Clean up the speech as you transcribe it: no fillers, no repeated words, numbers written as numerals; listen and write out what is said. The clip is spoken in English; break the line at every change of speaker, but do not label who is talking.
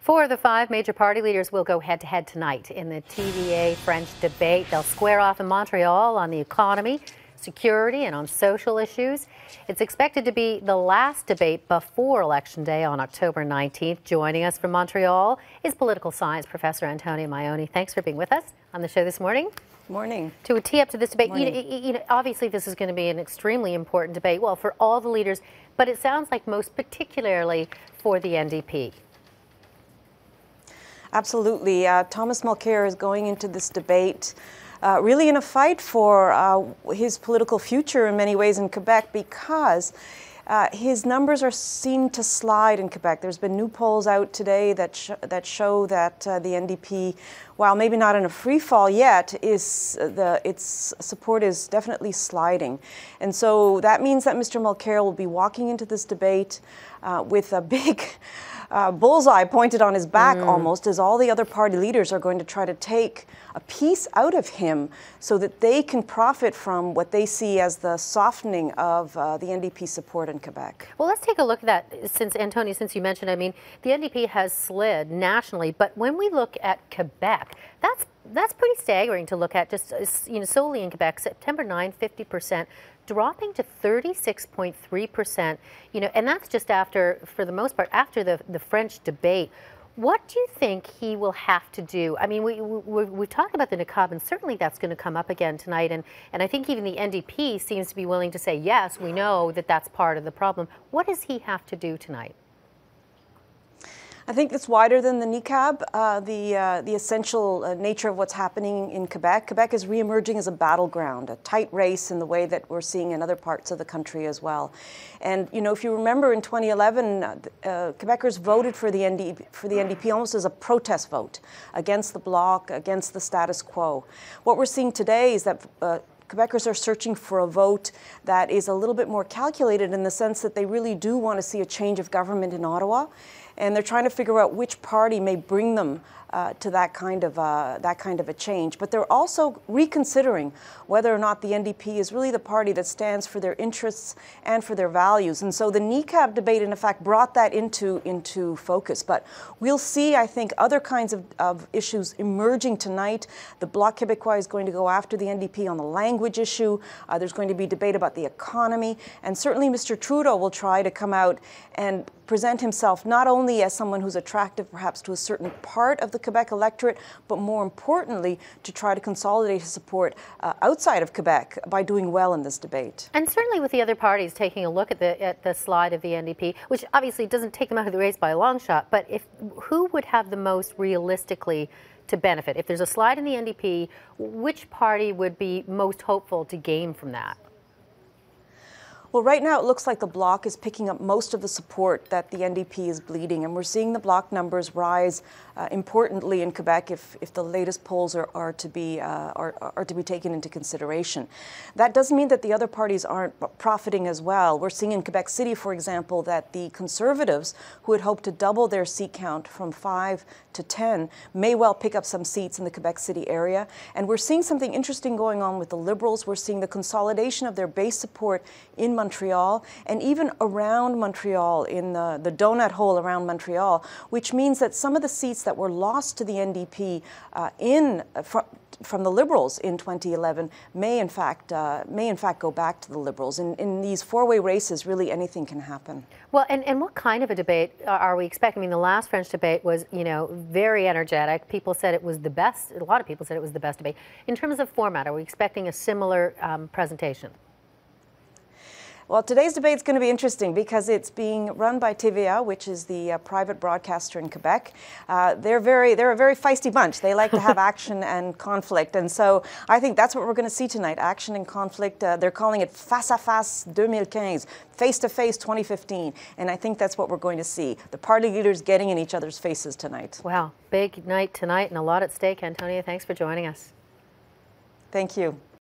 Four of the five major party leaders will go head-to-head tonight in the TVA-French debate. They'll square off in Montreal on the economy, security, and on social issues. It's expected to be the last debate before Election Day on October 19th. Joining us from Montreal is political science professor Antonia Maioni. Thanks for being with us on the show this morning.
Morning.
To tee up to this debate, obviously this is going to be an extremely important debate, well, for all the leaders, but it sounds like most particularly for the NDP.
Absolutely. Thomas Mulcair is going into this debate really in a fight for his political future in many ways in Quebec, because his numbers are seen to slide in Quebec. There's been new polls out today that show that the NDP, while maybe not in a free fall yet, its support is definitely sliding. And so that means that Mr. Mulcair will be walking into this debate with a big bullseye pointed on his back almost, as all the other party leaders are going to try to take a piece out of him so that they can profit from what they see as the softening of the NDP support in Quebec.
Well, let's take a look at that, since Antonia, since you mentioned, I mean, the NDP has slid nationally, but when we look at Quebec, that's pretty staggering to look at, just solely in Quebec. September 9, 50%. Dropping to 36.3%, and that's just after, for the most part, after the French debate. What do you think he will have to do? I mean, we talked about the niqab, and certainly that's going to come up again tonight, and I think even the NDP seems to be willing to say, yes, we know that that's part of the problem. What does he have to do tonight?
I think it's wider than the niqab, the essential nature of what's happening in Quebec. Quebec is re-emerging as a battleground, a tight race in the way that we're seeing in other parts of the country as well. And, if you remember in 2011, Quebecers voted for the NDP almost as a protest vote against the Bloc, against the status quo. What we're seeing today is that Quebecers are searching for a vote that is a little bit more calculated, in the sense that they really do want to see a change of government in Ottawa, and they're trying to figure out which party may bring them to that kind of a change. But they're also reconsidering whether or not the NDP is really the party that stands for their interests and for their values. And so the niqab debate, in effect, brought that into focus. But we'll see, I think, other kinds of issues emerging tonight. The Bloc Québécois is going to go after the NDP on the language issue. There's going to be debate about the economy. And certainly Mr. Trudeau will try to come out and present himself not only as someone who's attractive perhaps to a certain part of the Quebec electorate, but more importantly to try to consolidate his support outside of Quebec by doing well in this debate.
And certainly with the other parties taking a look at the slide of the NDP, which obviously doesn't take them out of the race by a long shot, but who would have the most realistically to benefit? If there's a slide in the NDP, which party would be most hopeful to gain from that?
Well, right now it looks like the Bloc is picking up most of the support that the NDP is bleeding, and we're seeing the Bloc numbers rise importantly in Quebec if the latest polls are to be taken into consideration. That doesn't mean that the other parties aren't profiting as well. We're seeing in Quebec City, for example, that the Conservatives, who had hoped to double their seat count from 5 to 10, may well pick up some seats in the Quebec City area. And we're seeing something interesting going on with the Liberals. We're seeing the consolidation of their base support in Montreal, and even around Montreal, in the donut hole around Montreal, which means that some of the seats that were lost to the NDP from the Liberals in 2011 may in fact go back to the Liberals. In these four-way races, really anything can happen.
Well, and what kind of a debate are we expecting? I mean, the last French debate was, very energetic. People said it was the best. A lot of people said it was the best debate. In terms of format, are we expecting a similar presentation?
Well, today's debate is going to be interesting because it's being run by TVA, which is the private broadcaster in Quebec. They're a very feisty bunch. They like to have action and conflict, and so I think that's what we're going to see tonight: action and conflict. They're calling it face à face 2015, face to face 2015, and I think that's what we're going to see: the party leaders getting in each other's faces tonight.
Wow, big night tonight, and a lot at stake. Antonia, thanks for joining us.
Thank you.